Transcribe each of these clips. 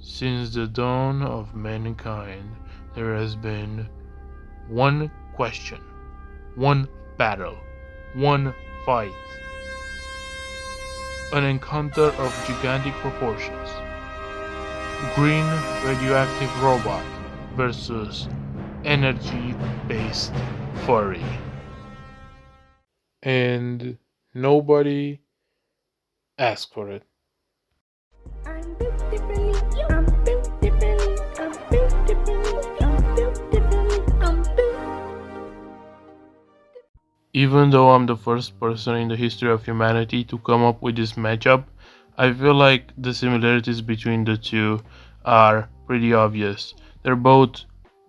Since the dawn of mankind, there has been one question, one battle, one fight, an encounter of gigantic proportions. Green radioactive robot versus energy-based furry. And nobody asked for it. I'm built differently. I'm built differently. I'm built differently. I'm built differently. I'm built. Even though I'm the first person in the history of humanity to come up with this matchup, I feel like the similarities between the two are pretty obvious. They're both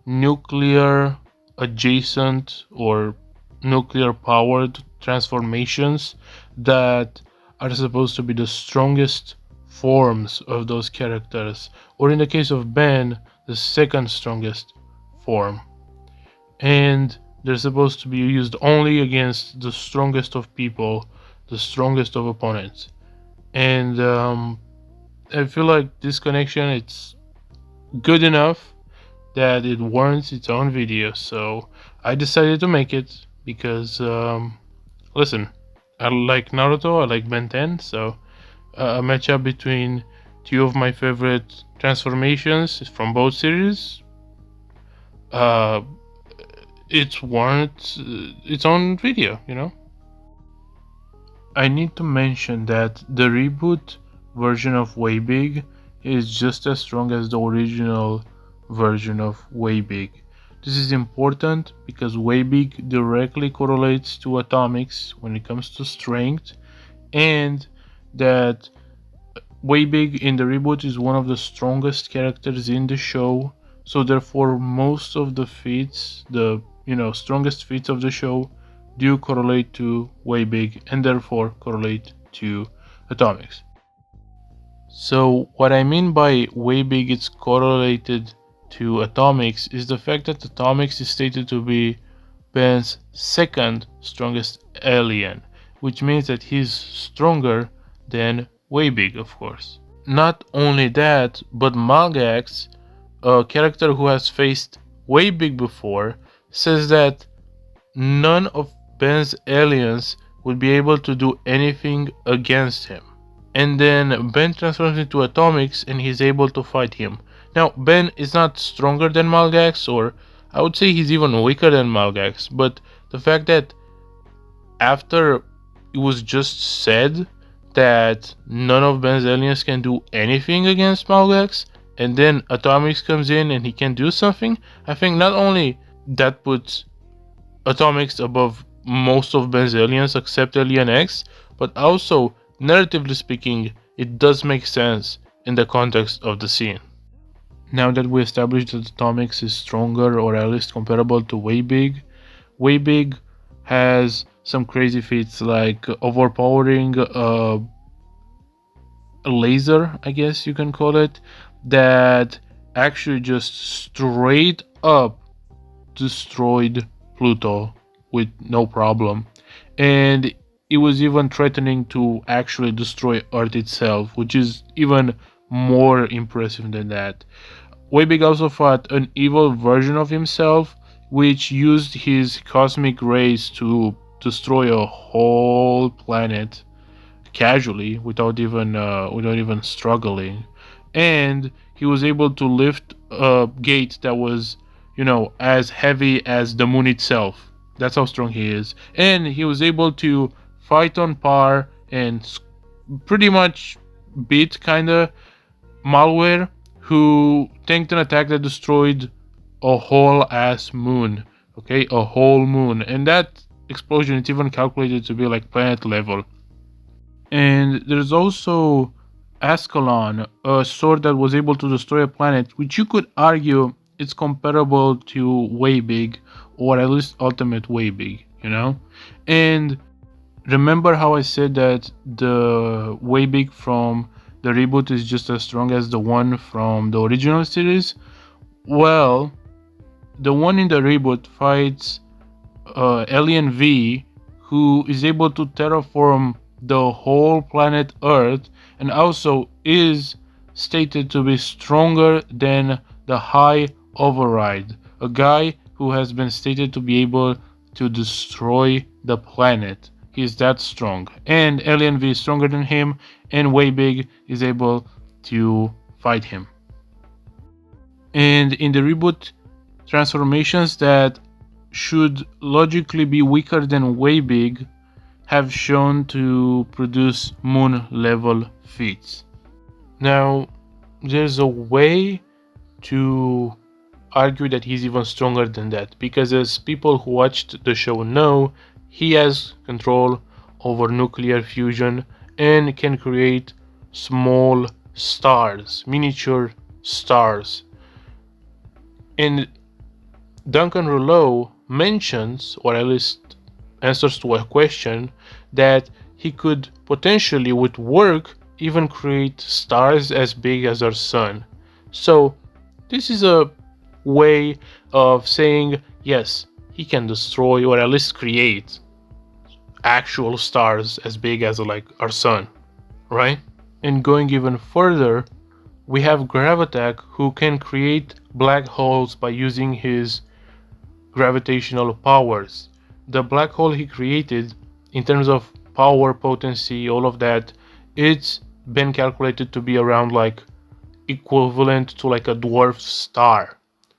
nuclear adjacent or nuclear powered transformations that are supposed to be the strongest forms of those characters, or in the case of Ben, the second strongest form. And they're supposed to be used only against the strongest of people, the strongest of opponents. And I feel like this connection, it's good enough that it warrants its own video. So I decided to make it because, listen, I like Naruto, I like Ben 10, so a matchup between two of my favorite transformations from both series. Uh, it warrants its own video, you know? I need to mention that the reboot version of Way Big is just as strong as the original version of Way Big. This is important because Way Big directly correlates to Atomix when it comes to strength, and that Way Big in the reboot is one of the strongest characters in the show, so therefore most of the feats, the strongest feats of the show do correlate to Way Big and therefore correlate to Atomix. So what I mean by Way Big it's correlated to Atomix is the fact that Atomix is stated to be Ben's second strongest alien, which means that he's stronger than Way Big, of course. Not only that, but Malgax, a character who has faced Way Big before, says that none of Ben's aliens would be able to do anything against him. And then Ben transforms into Atomix and he's able to fight him. Now, Ben is not stronger than Malgax, or I would say he's even weaker than Malgax, but the fact that after it was just said that none of Ben's aliens can do anything against Malgax, and then Atomix comes in and he can do something, I think not only that puts Atomix above most of Ben's aliens except Alien X, but also, narratively speaking, it does make sense in the context of the scene. Now that we established that Atomix is stronger or at least comparable to Way Big has some crazy feats like overpowering a laser, I guess you can call it, that actually just straight up destroyed Pluto with no problem. And it was even threatening to actually destroy Earth itself, which is even more impressive than that. Way Big also fought an evil version of himself, which used his cosmic rays to destroy a whole planet casually, without even struggling. And he was able to lift a gate that was, as heavy as the moon itself. That's how strong he is. And he was able to fight on par and pretty much beat kinda Malware, who tanked an attack that destroyed a whole ass moon. Okay, a whole moon. And that explosion is even calculated to be like planet level. And there's also Ascalon, a sword that was able to destroy a planet, which you could argue it's comparable to Way Big, or at least Ultimate Way Big, And remember how I said that the Way Big from the reboot is just as strong as the one from the original series? Well, the one in the reboot fights Alien V, who is able to terraform the whole planet Earth, and also is stated to be stronger than the High Override, a guy who has been stated to be able to destroy the planet. He's that strong. And Alien V is stronger than him, and Way Big is able to fight him. And in the reboot, transformations that should logically be weaker than Way Big have shown to produce moon level feats. Now, there's a way to argue that he's even stronger than that, because as people who watched the show know, he has control over nuclear fusion and can create small stars, miniature stars. And Duncan Rouleau mentions, or at least answers to a question, that he could potentially, with work, even create stars as big as our sun. So this is a way of saying, yes, he can destroy or at least create actual stars as big as like our sun, right? And going even further, we have Gravitac, who can create black holes by using his gravitational powers. The black hole he created, in terms of power, potency, all of that, it's been calculated to be around like equivalent to like a dwarf star,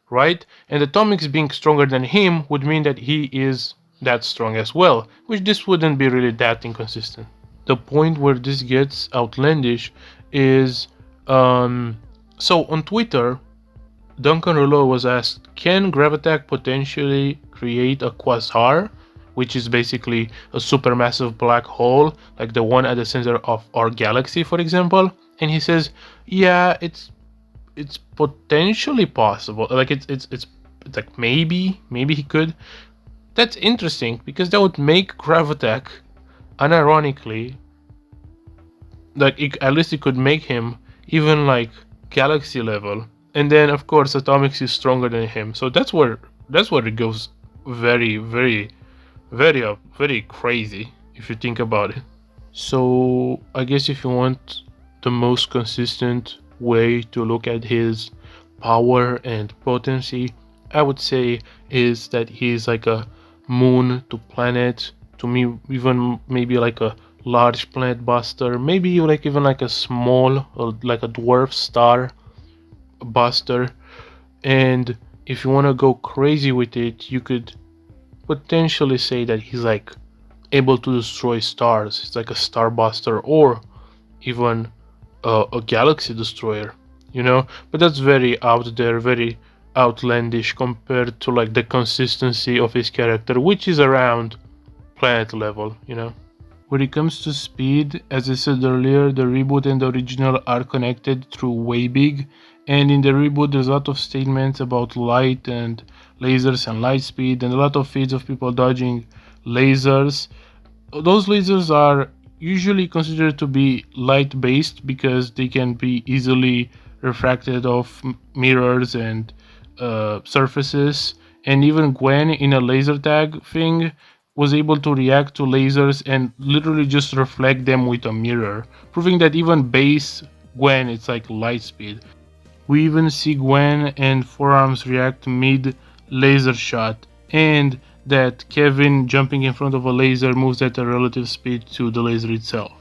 right? And Atomix being stronger than him would mean that he is that strong as well, which this wouldn't be really that inconsistent. The point where this gets outlandish is so on Twitter, Duncan Rouleau was asked, can Gravitac potentially create a quasar, which is basically a supermassive black hole, like the one at the center of our galaxy, for example? And he says, yeah, it's potentially possible. Like it's like maybe he could. That's interesting because that would make Gravitac, unironically, like at least it could make him even like galaxy level. And then of course Atomix is stronger than him, so that's where it goes very very crazy if you think about it. So I guess if you want the most consistent way to look at his power and potency, I would say is that he's like a moon to planet, to me even maybe like a large planet buster, maybe like even like a small or like a dwarf star buster. And if you want to go crazy with it, you could potentially say that he's like able to destroy stars. It's like a star buster or even a galaxy destroyer, you know. But that's very out there, very outlandish compared to like the consistency of his character, which is around planet level, you know. When it comes to speed, as I said earlier, the reboot and the original are connected through Way Big, and in the reboot there's a lot of statements about light and lasers and light speed, and a lot of feeds of people dodging lasers. Those lasers are usually considered to be light based because they can be easily refracted off mirrors and surfaces, and even Gwen in a laser tag thing was able to react to lasers and literally just reflect them with a mirror, proving that even base Gwen it's like light speed. We even see Gwen and Forearms react mid laser shot, and that Kevin jumping in front of a laser moves at a relative speed to the laser itself.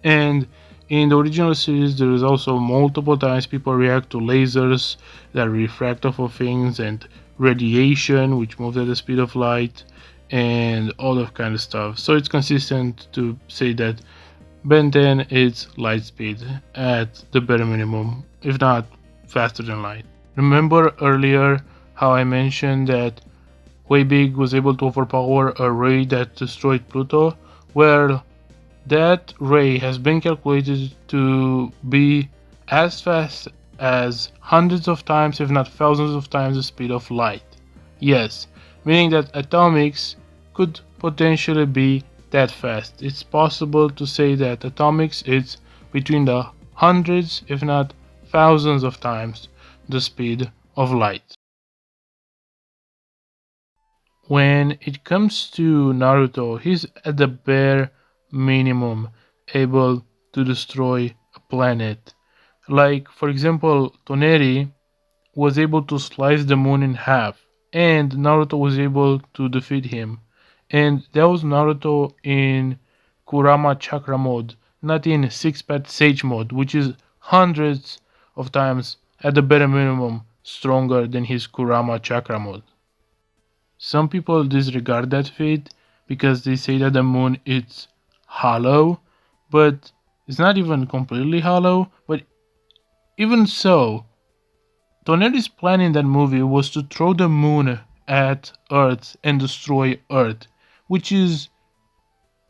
And in the original series there is also multiple times people react to lasers that refract off of things, and radiation which moves at the speed of light, and all that kind of stuff. So it's consistent to say that Ben 10 is light speed at the bare minimum, if not faster than light. Remember earlier how I mentioned that Way Big was able to overpower a ray that destroyed Pluto? Well, that ray has been calculated to be as fast as hundreds of times, if not thousands of times, the speed of light. Yes, meaning that Atomix could potentially be that fast. It's possible to say that Atomix is between the hundreds, if not thousands of times, the speed of light. When it comes to Naruto, he's at the bare minimum able to destroy a planet. Like, for example, Toneri was able to slice the moon in half, and Naruto was able to defeat him. And that was Naruto in Kurama Chakra mode, not in Six Path Sage mode, which is hundreds of times, at the bare minimum, stronger than his Kurama Chakra mode. Some people disregard that feat because they say that the moon is hollow, but it's not even completely hollow. But even so, Tonelli's plan in that movie was to throw the moon at Earth and destroy Earth, which is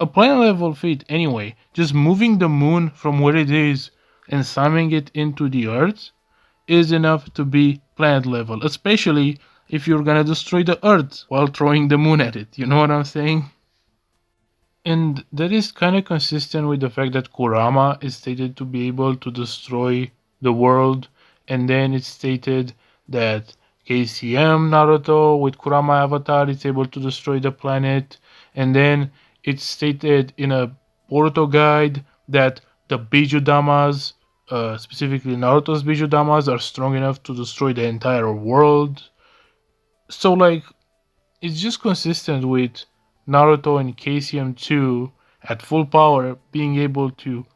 a planet level feat anyway. Just moving the moon from where it is and slamming it into the Earth is enough to be planet level, especially if you're gonna destroy the Earth while throwing the moon at it. You know what I'm saying? And that is kind of consistent with the fact that Kurama is stated to be able to destroy the world, and then it's stated that KCM Naruto with Kurama Avatar is able to destroy the planet, and then it's stated in a Boruto guide that the Bijudamas, specifically Naruto's Bijudamas, are strong enough to destroy the entire world. So, like, it's just consistent with Naruto and KCM2 at full power being able to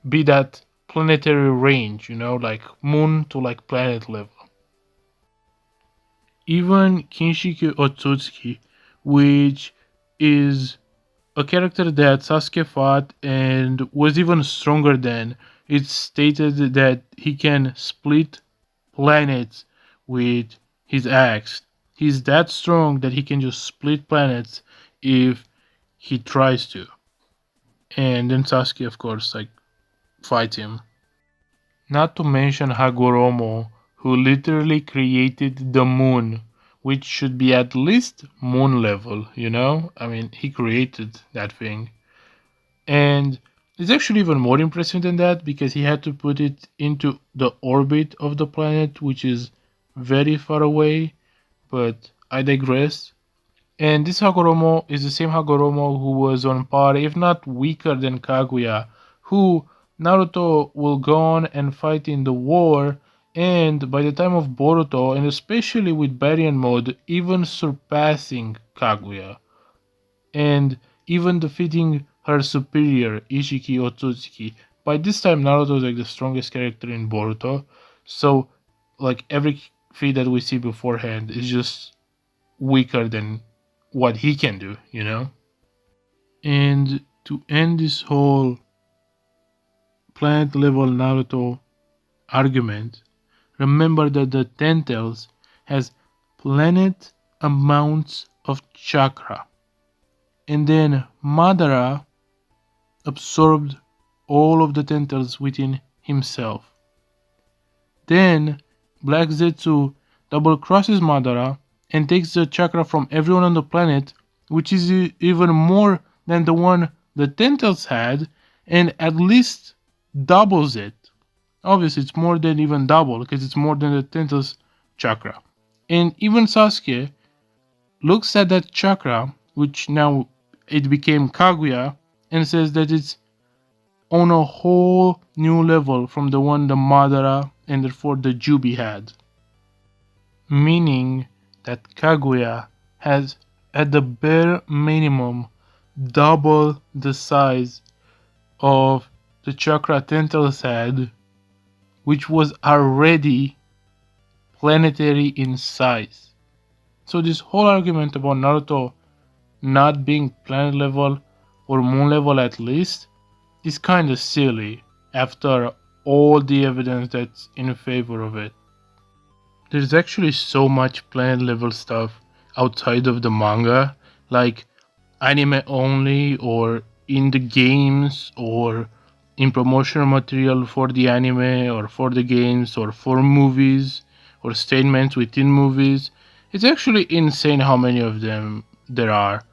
be that planetary range, you know, like moon to like planet level. Even Kinshiki Otsutsuki, which is a character that Sasuke fought and was even stronger than, it's stated that he can split planets with his axe. He's that strong that he can just split planets if he tries to. And then Sasuke, of course, like fights him. Not to mention Hagoromo, who literally created the moon, which should be at least moon level, you know? I mean, he created that thing. And it's actually even more impressive than that because he had to put it into the orbit of the planet, which is very far away, but I digress. And this Hagoromo is the same Hagoromo who was on par, if not weaker than Kaguya, who Naruto will go on and fight in the war, and by the time of Boruto, and especially with Baryon mode, even surpassing Kaguya, and even defeating her superior, Ishiki Otsutsuki. By this time, Naruto is like the strongest character in Boruto, so like every feat that we see beforehand is just weaker than what he can do, you know? And to end this whole planet level Naruto argument, remember that the Ten Tails has planet amounts of chakra. And then Madara absorbed all of the Ten Tails within himself. Then Black Zetsu double crosses Madara and takes the chakra from everyone on the planet, which is even more than the one the Ten Tails had, and at least doubles it. Obviously, it's more than even double because it's more than the Ten Tails chakra. And even Sasuke looks at that chakra, which now it became Kaguya, and says that it's on a whole new level from the one the Madara and therefore the Jubi had. Meaning that Kaguya has at the bare minimum double the size of the chakra Ten Tails had, which was already planetary in size. So this whole argument about Naruto not being planet level or moon level at least is kinda silly after all the evidence that's in favor of it. There's actually so much planet level stuff outside of the manga, like anime only, or in the games, or in promotional material for the anime, or for the games, or for movies, or statements within movies. It's actually insane how many of them there are.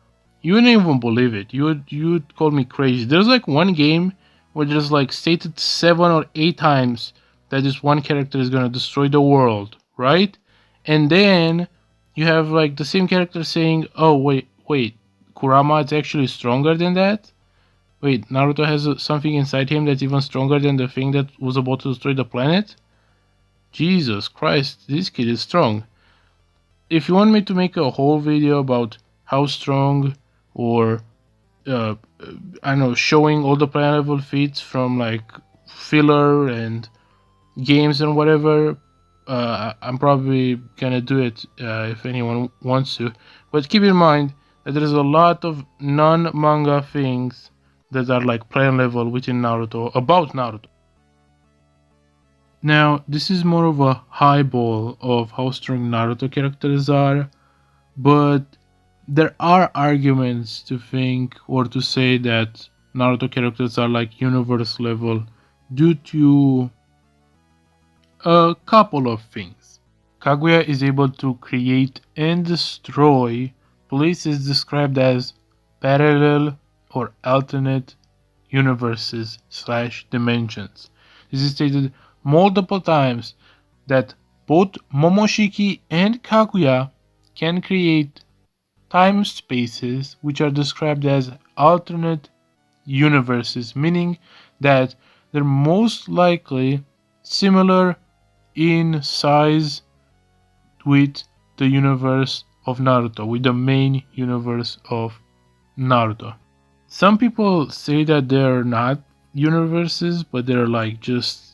You wouldn't even believe it. You would call me crazy. There's like one game where there's like stated 7 or 8 times that this one character is gonna destroy the world, right? And then you have like the same character saying, "Oh wait, Kurama is actually stronger than that." Wait, Naruto has something inside him that's even stronger than the thing that was about to destroy the planet? Jesus Christ, this kid is strong. If you want me to make a whole video about how strong, or uh, I don't know, showing all the planet level feats from like filler and games and whatever, I'm probably gonna do it if anyone wants to. But keep in mind that there's a lot of non-manga things that are like planet level within Naruto about Naruto. Now, this is more of a highball of how strong Naruto characters are, but there are arguments to think or to say that Naruto characters are like universe level due to a couple of things. Kaguya is able to create and destroy places described as parallel or alternate universes slash dimensions. This is stated multiple times that both Momoshiki and Kaguya can create time spaces which are described as alternate universes, meaning that they're most likely similar in size with the universe of Naruto, with the main universe of Naruto. Some people say that they're not universes, but they're like just,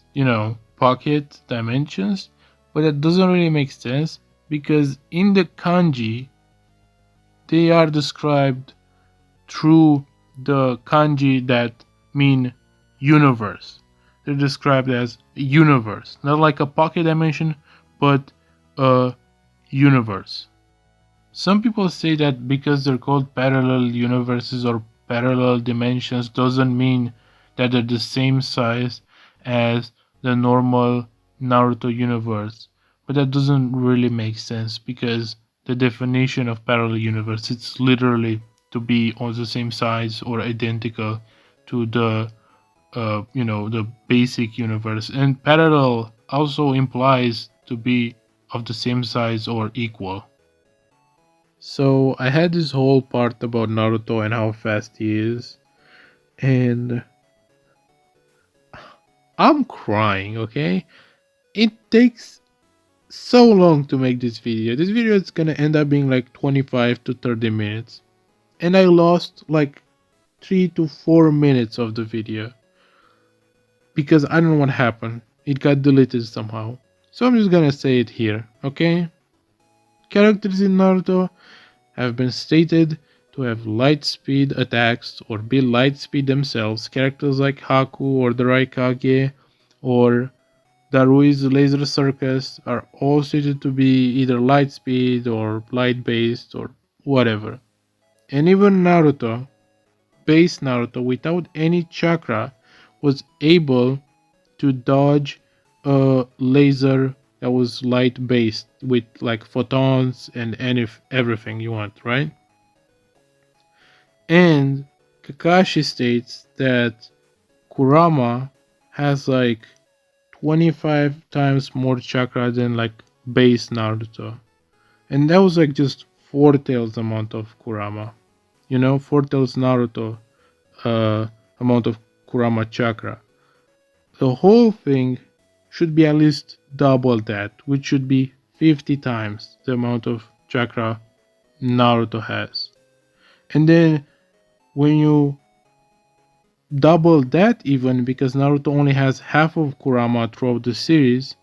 pocket dimensions, but that doesn't really make sense because in the kanji, they are described through the kanji that mean universe. They're described as universe, not like a pocket dimension, but a universe. Some people say that because they're called parallel universes or parallel dimensions doesn't mean that they're the same size as the normal Naruto universe. But that doesn't really make sense because the definition of parallel universe, it's literally to be on the same size or identical to the basic universe. And parallel also implies to be of the same size or equal. So I had this whole part about Naruto and how fast he is, and I'm crying, okay? It takes so long to make this video. This video is gonna end up being like 25 to 30 minutes. And I lost like 3 to 4 minutes of the video. Because I don't know what happened. It got deleted somehow. So I'm just gonna say it here, okay? Characters in Naruto have been stated to have light speed attacks or be light speed themselves. Characters like Haku or the Raikage or Darui's Laser Circus are all stated to be either light speed or light based or whatever. And even Naruto, base Naruto without any chakra, was able to dodge a laser that was light based with like photons and everything you want, right? And Kakashi states that Kurama has like 25 times more chakra than like base Naruto. And that was like just 4 tails amount of Kurama. 4 tails Naruto amount of Kurama chakra. The whole thing should be at least double that, which should be 50 times the amount of chakra Naruto has. And then when you double that even, because Naruto only has half of Kurama throughout the series,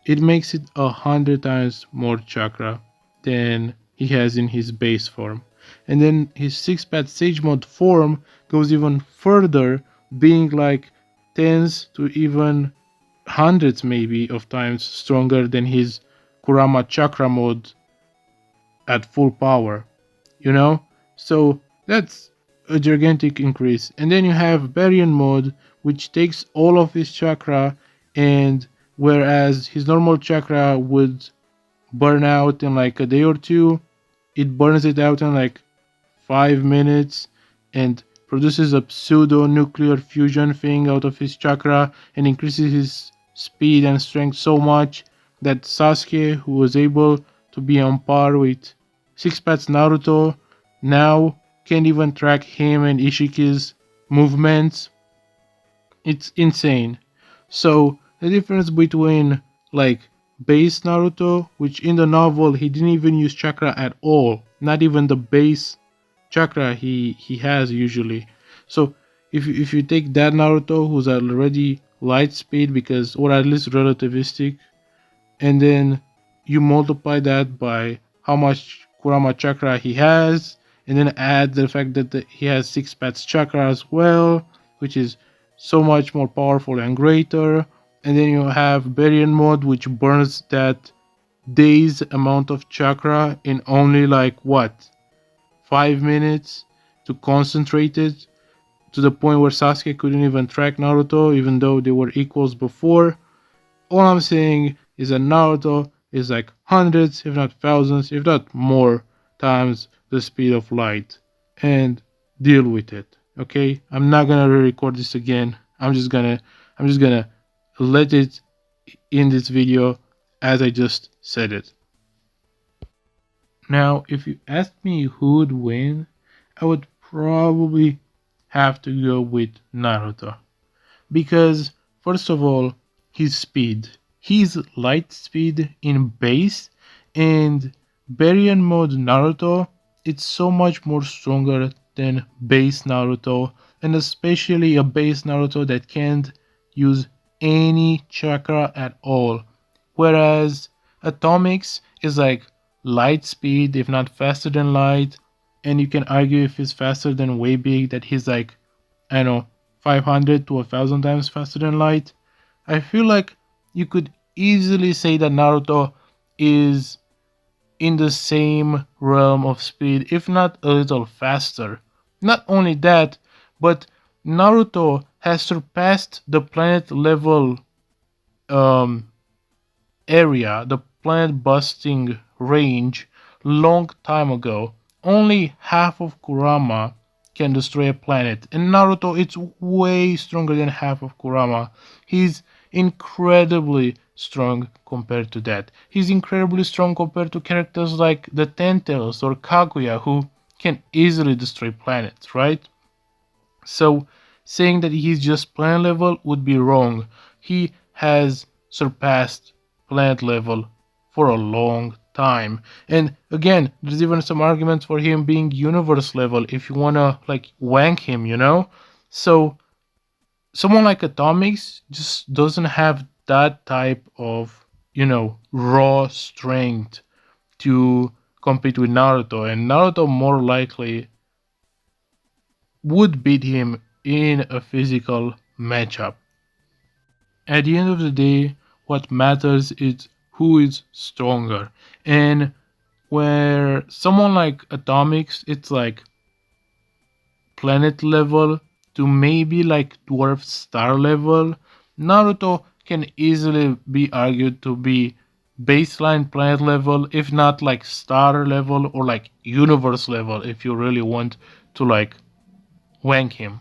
it makes it 100 times more chakra than he has in his base form. And then his 6-path Sage Mode form goes even further, being like tens to even hundreds maybe of times stronger than his Kurama Chakra mode at full power, So that's a gigantic increase. And then you have Baryon mode, which takes all of his chakra, and whereas his normal chakra would burn out in like a day or two, it burns it out in like 5 minutes and produces a pseudo nuclear fusion thing out of his chakra and increases his speed and strength so much that Sasuke, who was able to be on par with 6-path Naruto, now can't even track him and Ishiki's movements. It's insane. So the difference between like base Naruto, which in the novel he didn't even use chakra at all, not even the base chakra he has usually. So if you take that Naruto who's already light speed because or at least relativistic, and then you multiply that by how much Kurama chakra he has, and then add the fact that he has 6 paths chakra as well, which is so much more powerful and greater. And then you have Baryon mode, which burns that day's amount of chakra in only like what 5 minutes to concentrate it to the point where Sasuke couldn't even track Naruto, even though they were equals before. All I'm saying is that Naruto is like hundreds, if not thousands, if not more times the speed of light. And deal with it. Okay? I'm not gonna re-record this again. I'm just gonna let it in this video as I just said it. Now, if you ask me who would win, I would probably have to go with Naruto. Because, first of all, his speed. He's light speed in base, and Baryon mode Naruto, it's so much more stronger than base Naruto, and especially a base Naruto that can't use any chakra at all. Whereas Atomix is like light speed, if not faster than light, and you can argue if he's faster than way big that he's like, I don't know, 500 to 1000 times faster than light. I feel like you could easily say that Naruto is in the same realm of speed, if not a little faster. Not only that, but Naruto has surpassed the planet level um, area, the planet busting range, long time ago. Only half of Kurama can destroy a planet, and Naruto it's way stronger than half of Kurama. He's incredibly strong compared to that. He's incredibly strong compared to characters like the Ten Tails or Kaguya who can easily destroy planets, right? So saying that he's just planet level would be wrong. He has surpassed planet level for a long time. And again, there's even some arguments for him being universe level if you wanna like wank him, you know? So someone like Atomix just doesn't have that type of, raw strength to compete with Naruto, and Naruto more likely would beat him in a physical matchup. At the end of the day, what matters is who is stronger. And where someone like Atomix, it's like planet level to maybe like dwarf star level, Naruto can easily be argued to be baseline planet level, if not like star level or like universe level if you really want to like wank him.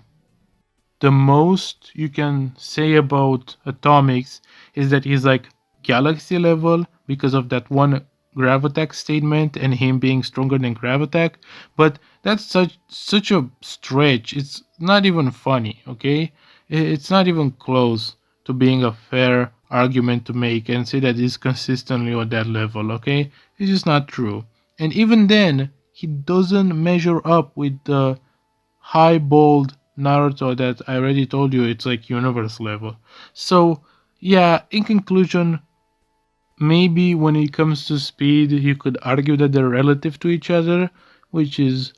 The most you can say about Atomix is that he's like galaxy level because of that one Gravitack statement and him being stronger than Gravitack, but that's such a stretch. It's not even funny, okay? It's not even close to being a fair argument to make and say that he's consistently on that level, okay? It's just not true. And even then, he doesn't measure up with the high bold Naruto that I already told you it's like universe level. So yeah, in conclusion, maybe when it comes to speed, you could argue that they're relative to each other, which is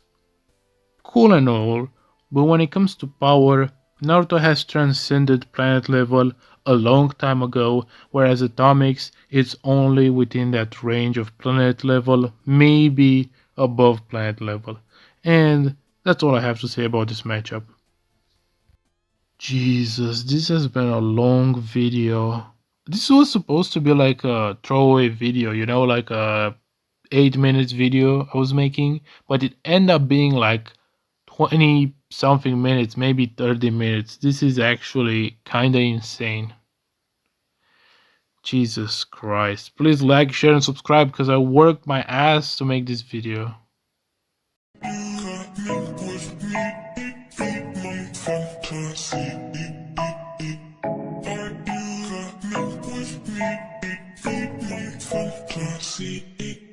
cool and all, but when it comes to power, Naruto has transcended planet level a long time ago, whereas Atomix is only within that range of planet level, maybe above planet level. And that's all I have to say about this matchup. Jesus, this has been a long video. This was supposed to be like a throwaway video, like a 8 minutes video I was making, but it ended up being like 20 something minutes, maybe 30 minutes. This is actually kinda insane. Jesus Christ. Please like, share, and subscribe because I worked my ass to make this video. From classy.